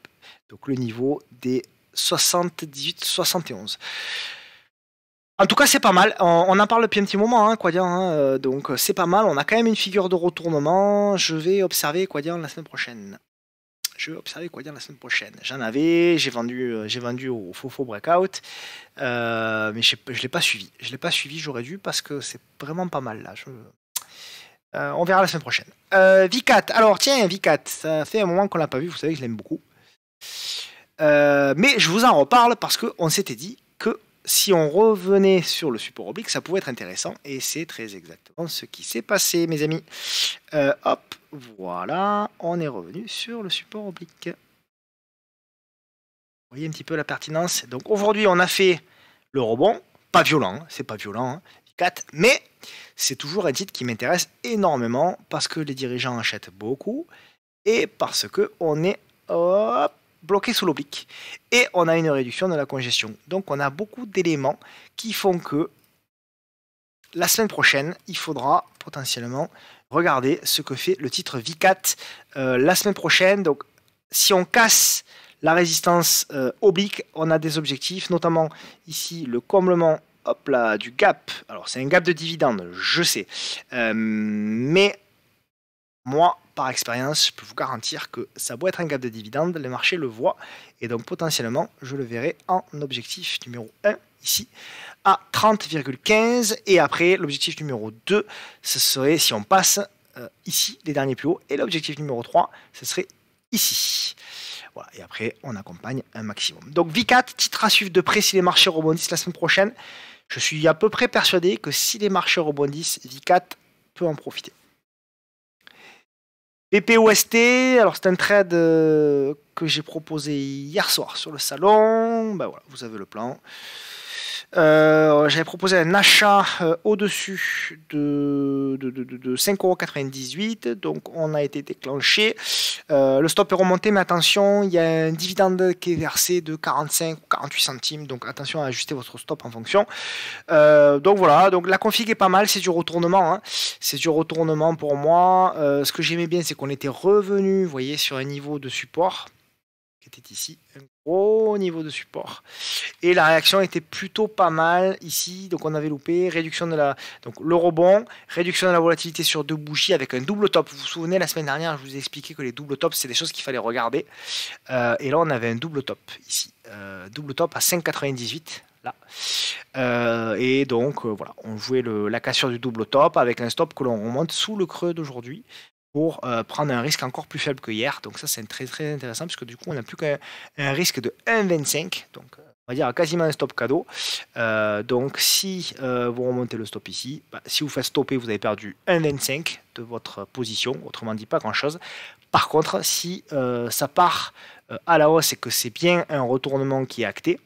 Speaker 1: Donc le niveau des 78-71. En tout cas, c'est pas mal. On en parle depuis un petit moment, hein, Quadian. Hein, donc, c'est pas mal. On a quand même une figure de retournement. Je vais observer Quadian la semaine prochaine. J'en avais, j'ai vendu au Fofo Breakout, mais je l'ai pas suivi. J'aurais dû parce que c'est vraiment pas mal là. On verra la semaine prochaine. V4. Alors tiens, V4, ça fait un moment qu'on l'a pas vu. Vous savez que je l'aime beaucoup. Mais je vous en reparle parce qu'on s'était dit que si on revenait sur le support oblique, ça pouvait être intéressant. Et c'est très exactement ce qui s'est passé, mes amis. Hop, voilà, on est revenu sur le support oblique. Vous voyez un petit peu la pertinence. Donc aujourd'hui, on a fait le rebond. Pas violent, c'est pas violent, hein, 4, mais c'est toujours un titre qui m'intéresse énormément parce que les dirigeants achètent beaucoup et parce qu'on est bloqué sous l'oblique. Et on a une réduction de la congestion. Donc on a beaucoup d'éléments qui font que la semaine prochaine, il faudra potentiellement regarder ce que fait le titre V4 la semaine prochaine. Donc si on casse la résistance oblique, on a des objectifs, notamment ici le comblement hop là, du gap. Alors c'est un gap de dividende, je sais. Mais moi, par expérience, je peux vous garantir que ça doit être un gap de dividende, les marchés le voient, et donc potentiellement, je le verrai en objectif numéro 1, ici, à 30,15, et après, l'objectif numéro 2, ce serait, si on passe ici, les derniers plus hauts, et l'objectif numéro 3, ce serait ici. Voilà, et après, on accompagne un maximum. Donc V4, titre à suivre de près si les marchés rebondissent la semaine prochaine. Je suis à peu près persuadé que si les marchés rebondissent, V4 peut en profiter. BPOST, alors c'est un trade que j'ai proposé hier soir sur le salon. Ben voilà, vous avez le plan. J'avais proposé un achat au-dessus de 5,98 €, donc on a été déclenché. Le stop est remonté, mais attention, il y a un dividende qui est versé de 45 ou 48 centimes, donc attention à ajuster votre stop en fonction. Donc voilà, donc la config est pas mal, c'est du retournement, hein. C'est du retournement pour moi. Ce que j'aimais bien, c'est qu'on était revenu, vous voyez, sur un niveau de support qui était ici, un gros niveau de support. Et la réaction était plutôt pas mal ici, donc on avait loupé, réduction de la, donc le rebond, réduction de la volatilité sur deux bougies avec un double top. Vous vous souvenez, la semaine dernière, je vous ai expliqué que les doubles tops, c'est des choses qu'il fallait regarder. Et là, on avait un double top ici, double top à 5,98 là. Et donc, voilà, on jouait la cassure du double top avec un stop que l'on remonte sous le creux d'aujourd'hui, pour prendre un risque encore plus faible que hier. Donc ça, c'est très très intéressant, puisque du coup, on n'a plus qu'un risque de 1,25. Donc, on va dire quasiment un stop cadeau. Donc, si vous remontez le stop ici, si vous faites stopper, vous avez perdu 1,25 de votre position. Autrement dit, pas grand-chose. Par contre, si ça part à la hausse et que c'est bien un retournement qui est acté,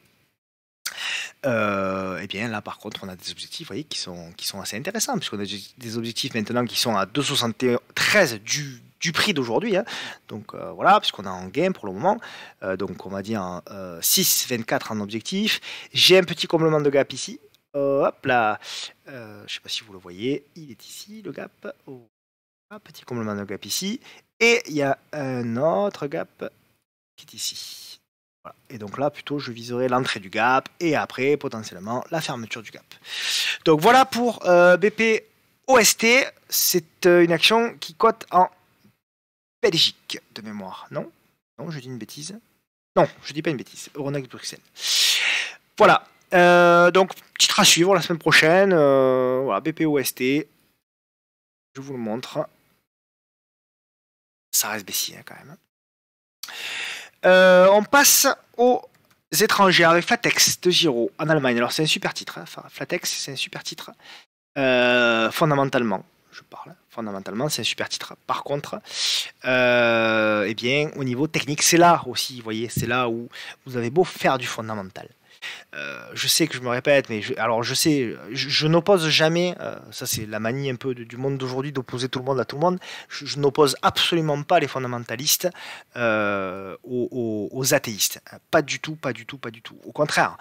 Speaker 1: et bien là par contre on a des objectifs, vous voyez, qui sont assez intéressants, puisqu'on a des objectifs maintenant qui sont à 2,73 du prix d'aujourd'hui, hein. Donc voilà, puisqu'on est en gain pour le moment, donc on va dire 6,24 en objectif. J'ai un petit comblement de gap ici, hop là, je sais pas si vous le voyez, il est ici le gap, petit comblement de gap ici, et il y a un autre gap qui est ici. Voilà. Et donc là, plutôt, je viserai l'entrée du gap et après, potentiellement, la fermeture du gap. Donc voilà pour BPOST. C'est une action qui cote en Belgique, de mémoire. Non, je dis une bêtise. Non, je dis pas une bêtise. Euronext Bruxelles. Voilà. Donc, titre à suivre la semaine prochaine. Voilà, BPOST. Je vous le montre. Ça reste baissier, hein, quand même. On passe aux étrangers avec Flatex de Giro en Allemagne. Alors c'est un super titre, hein. Flatex c'est un super titre. Fondamentalement, je parle. Fondamentalement, c'est un super titre. Par contre, eh bien, au niveau technique, c'est là aussi, vous voyez, c'est là où vous avez beau faire du fondamental. Je sais que je me répète, mais je n'oppose jamais, ça c'est la manie un peu du monde d'aujourd'hui d'opposer tout le monde à tout le monde, je n'oppose absolument pas les fondamentalistes aux athéistes, pas du tout, au contraire,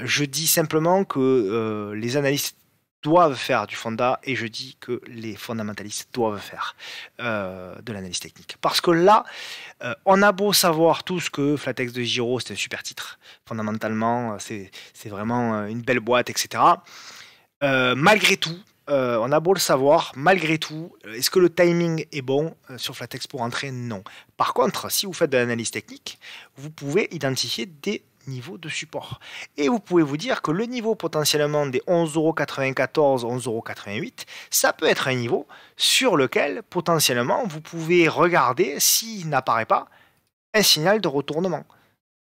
Speaker 1: je dis simplement que les analystes doivent faire du fonda et je dis que les fondamentalistes doivent faire de l'analyse technique. Parce que là, on a beau savoir tous que Flatex de Giro, c'est un super titre. Fondamentalement, c'est vraiment une belle boîte, etc. Malgré tout, on a beau le savoir, malgré tout, est-ce que le timing est bon sur Flatex pour entrer? Non. Par contre, si vous faites de l'analyse technique, vous pouvez identifier des niveaux de support. Et vous pouvez vous dire que le niveau potentiellement des 11,94 €, 11,88 €, ça peut être un niveau sur lequel potentiellement vous pouvez regarder s'il n'apparaît pas un signal de retournement.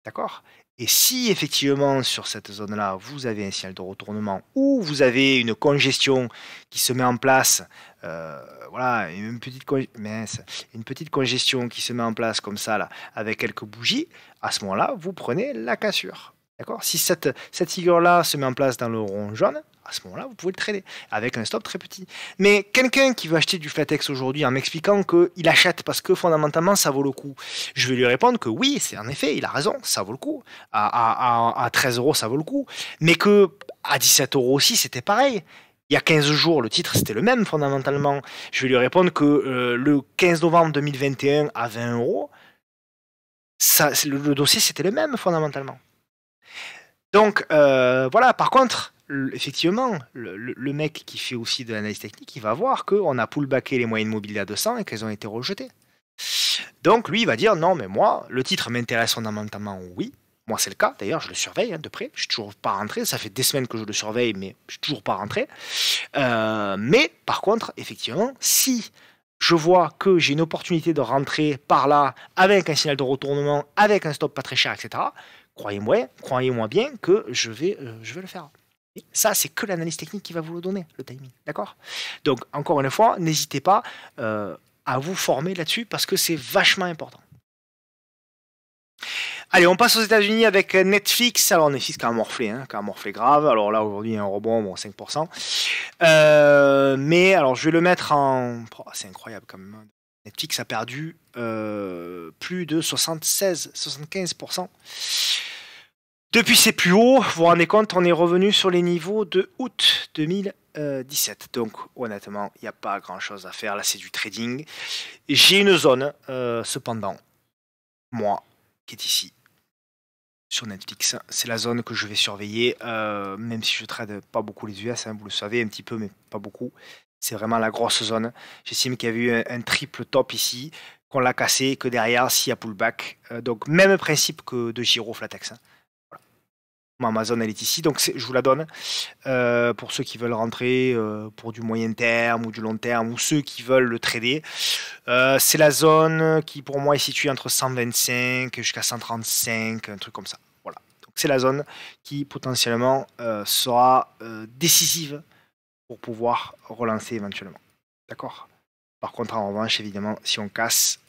Speaker 1: D'accord? Et si effectivement sur cette zone-là, vous avez un signal de retournement ou vous avez une congestion qui se met en place, voilà, une petite congestion qui se met en place comme ça, là, avec quelques bougies, à ce moment-là, vous prenez la cassure. D'accord? Si cette figure-là se met en place dans le rond jaune, à ce moment-là, vous pouvez le trader avec un stop très petit. Mais quelqu'un qui veut acheter du Flatex aujourd'hui en m'expliquant qu'il achète parce que fondamentalement ça vaut le coup, je vais lui répondre que oui, c'est en effet, il a raison, ça vaut le coup. À 13 € ça vaut le coup. Mais que à 17 € aussi, c'était pareil. Il y a 15 jours, le titre c'était le même fondamentalement. Je vais lui répondre que le 15 novembre 2021 à 20 €, le dossier c'était le même fondamentalement. Donc voilà, par contre, effectivement, le mec qui fait aussi de l'analyse technique, il va voir qu'on a pullbacké les moyennes mobiles à 200 et qu'elles ont été rejetées. Donc lui, il va dire non, mais moi, le titre m'intéresse fondamentalement, oui. Moi, c'est le cas. D'ailleurs, je le surveille de près. Je suis toujours pas rentré. Ça fait des semaines que je le surveille, mais je suis toujours pas rentré. Mais par contre, effectivement, si je vois que j'ai une opportunité de rentrer par là avec un signal de retournement, avec un stop pas très cher, etc., croyez-moi bien que je vais le faire. Et ça, c'est que l'analyse technique qui va vous le donner, le timing. D'accord? Donc, encore une fois, n'hésitez pas à vous former là-dessus parce que c'est vachement important. Allez, on passe aux États-Unis avec Netflix. Alors, Netflix qui a morflé grave. Alors là, aujourd'hui, il y a un rebond, bon, 5%. Mais alors, je vais le mettre en. Oh, c'est incroyable quand même. Netflix a perdu plus de 75%. Depuis ses plus hauts, vous vous rendez compte, on est revenu sur les niveaux de août 2017. Donc, honnêtement, il n'y a pas grand-chose à faire. Là, c'est du trading. J'ai une zone, cependant, moi, qui est ici, sur Netflix. C'est la zone que je vais surveiller, même si je trade pas beaucoup les US, hein, vous le savez un petit peu, mais pas beaucoup. C'est vraiment la grosse zone. J'estime qu'il y avait eu un triple top ici, qu'on l'a cassé, que derrière, s'il y a pullback. Donc, même principe que de Giro Flatex. Hein. Ma zone elle est ici, donc je vous la donne pour ceux qui veulent rentrer pour du moyen terme ou du long terme ou ceux qui veulent le trader. C'est la zone qui pour moi est située entre 125 jusqu'à 135, un truc comme ça. Voilà. Donc c'est la zone qui potentiellement sera décisive pour pouvoir relancer éventuellement. D'accord? Par contre, en revanche, évidemment, si on casse,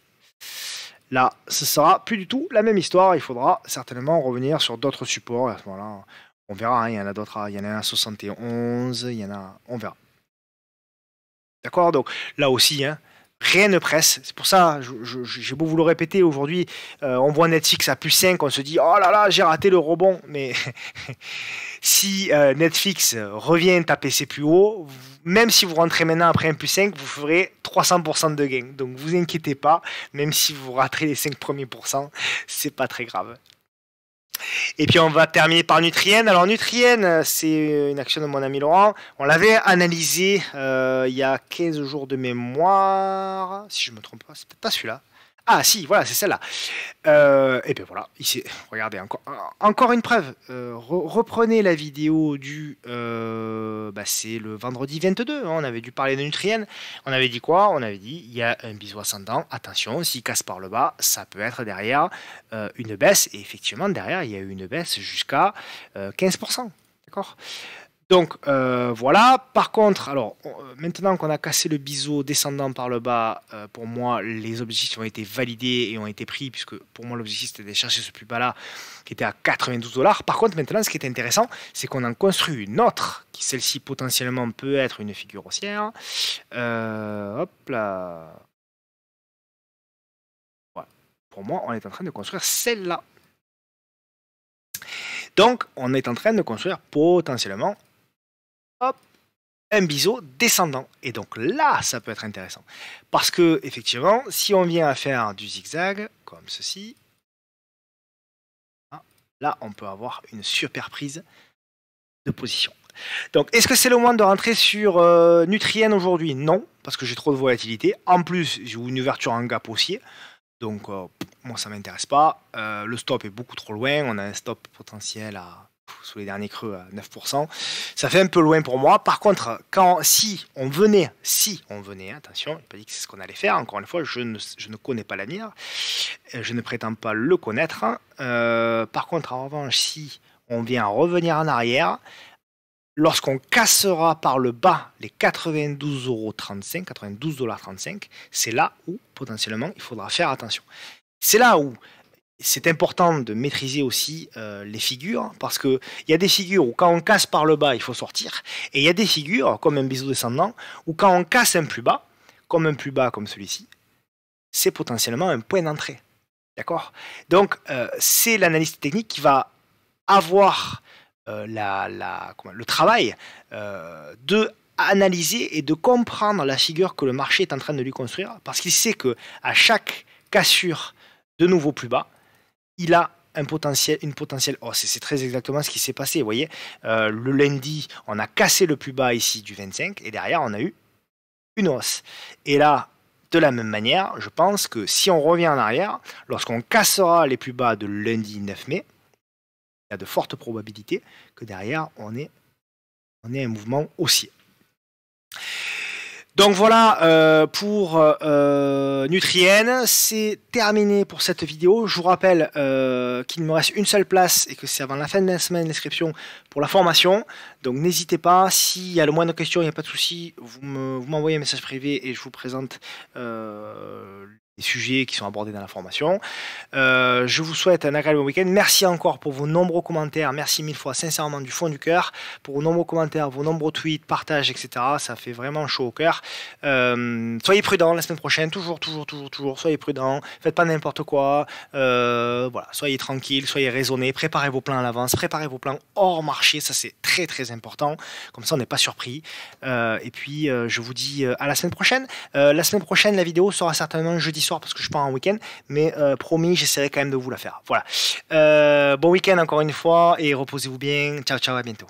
Speaker 1: là, ce sera plus du tout la même histoire. Il faudra certainement revenir sur d'autres supports. À ce moment-là, on verra. Hein, il y en a d'autres. Il y en a un à 71. Il y en a. On verra. D'accord. Donc là aussi, hein, rien ne presse. C'est pour ça, j'ai beau vous le répéter aujourd'hui, on voit Netflix à plus 5, on se dit oh là là, j'ai raté le rebond. Mais si Netflix revient taper ses plus hauts, même si vous rentrez maintenant après un plus 5, vous ferez 300% de gain. Donc vous inquiétez pas, même si vous raterez les 5 premiers pourcents, c'est pas très grave. Et puis on va terminer par Nutrien. Alors Nutrien, c'est une action de mon ami Laurent. On l'avait analysé il y a 15 jours de mémoire. Si je me trompe pas, c'est peut-être pas celui-là. Ah si, voilà, c'est celle-là. Et bien voilà, ici, regardez, encore une preuve. Reprenez la vidéo du... c'est le vendredi 22, hein, on avait dû parler de Nutrien. On avait dit quoi? On avait dit, il y a un biseau ascendant. Attention, s'il casse par le bas, ça peut être derrière une baisse. Et effectivement, derrière, il y a eu une baisse jusqu'à 15%. D'accord? Donc voilà, par contre, alors maintenant qu'on a cassé le biseau descendant par le bas, pour moi les objectifs ont été validés et ont été pris, puisque pour moi l'objectif c'était de chercher ce plus bas là qui était à 92 $. Par contre maintenant ce qui est intéressant, c'est qu'on en construit une autre, qui celle-ci potentiellement peut être une figure haussière. Hop là. Voilà. Pour moi on est en train de construire celle-là. Donc on est en train de construire potentiellement, hop, un biseau descendant. Et donc là, ça peut être intéressant. Parce que, effectivement, si on vient à faire du zigzag, comme ceci, là, on peut avoir une super prise de position. Donc, est-ce que c'est le moment de rentrer sur Nutrien aujourd'hui? Non, parce que j'ai trop de volatilité. En plus, j'ai une ouverture en gap haussier. Donc, moi, ça ne m'intéresse pas. Le stop est beaucoup trop loin. On a un stop potentiel sous les derniers creux à 9%. Ça fait un peu loin pour moi. Par contre, si on venait, attention, je n'ai pas dit que c'est ce qu'on allait faire. Encore une fois, je ne connais pas l'avenir. Je ne prétends pas le connaître. Par contre, en revanche, si on vient revenir en arrière, lorsqu'on cassera par le bas les 92,35 $, c'est là où potentiellement il faudra faire attention. C'est là où c'est important de maîtriser aussi les figures, parce qu'il y a des figures où quand on casse par le bas, il faut sortir, et il y a des figures, comme un biseau descendant, où quand on casse un plus bas comme celui-ci, c'est potentiellement un point d'entrée. D'accord? Donc, c'est l'analyste technique qui va avoir le travail de analyser et de comprendre la figure que le marché est en train de lui construire, parce qu'il sait que à chaque cassure de nouveau plus bas, il a une potentielle hausse. Et c'est très exactement ce qui s'est passé. Vous voyez, le lundi, on a cassé le plus bas ici du 25, et derrière, on a eu une hausse. Et là, de la même manière, je pense que si on revient en arrière, lorsqu'on cassera les plus bas de lundi 9 mai, il y a de fortes probabilités que derrière, on ait un mouvement haussier. Donc voilà pour Nutrien, c'est terminé pour cette vidéo. Je vous rappelle qu'il me reste une seule place et que c'est avant la fin de la semaine l'inscription pour la formation. Donc n'hésitez pas, s'il y a le moindre question, il n'y a pas de souci, vous m'envoyez un message privé et je vous présente les sujets qui sont abordés dans la formation. Je vous souhaite un agréable week-end. Merci encore pour vos nombreux commentaires. Merci mille fois, sincèrement, du fond du cœur, pour vos nombreux commentaires, vos nombreux tweets, partages, etc. Ça fait vraiment chaud au cœur. Soyez prudents la semaine prochaine. Toujours. Soyez prudents. Faites pas n'importe quoi. Voilà. Soyez tranquille, soyez raisonnés. Préparez vos plans à l'avance. Préparez vos plans hors marché. Ça, c'est très, très important. Comme ça, on n'est pas surpris. Et puis, je vous dis à la semaine prochaine. La semaine prochaine, la vidéo sera certainement jeudi soir parce que je pars en week-end, mais promis, j'essaierai quand même de vous la faire. Voilà. Bon week-end encore une fois et reposez-vous bien. Ciao, à bientôt.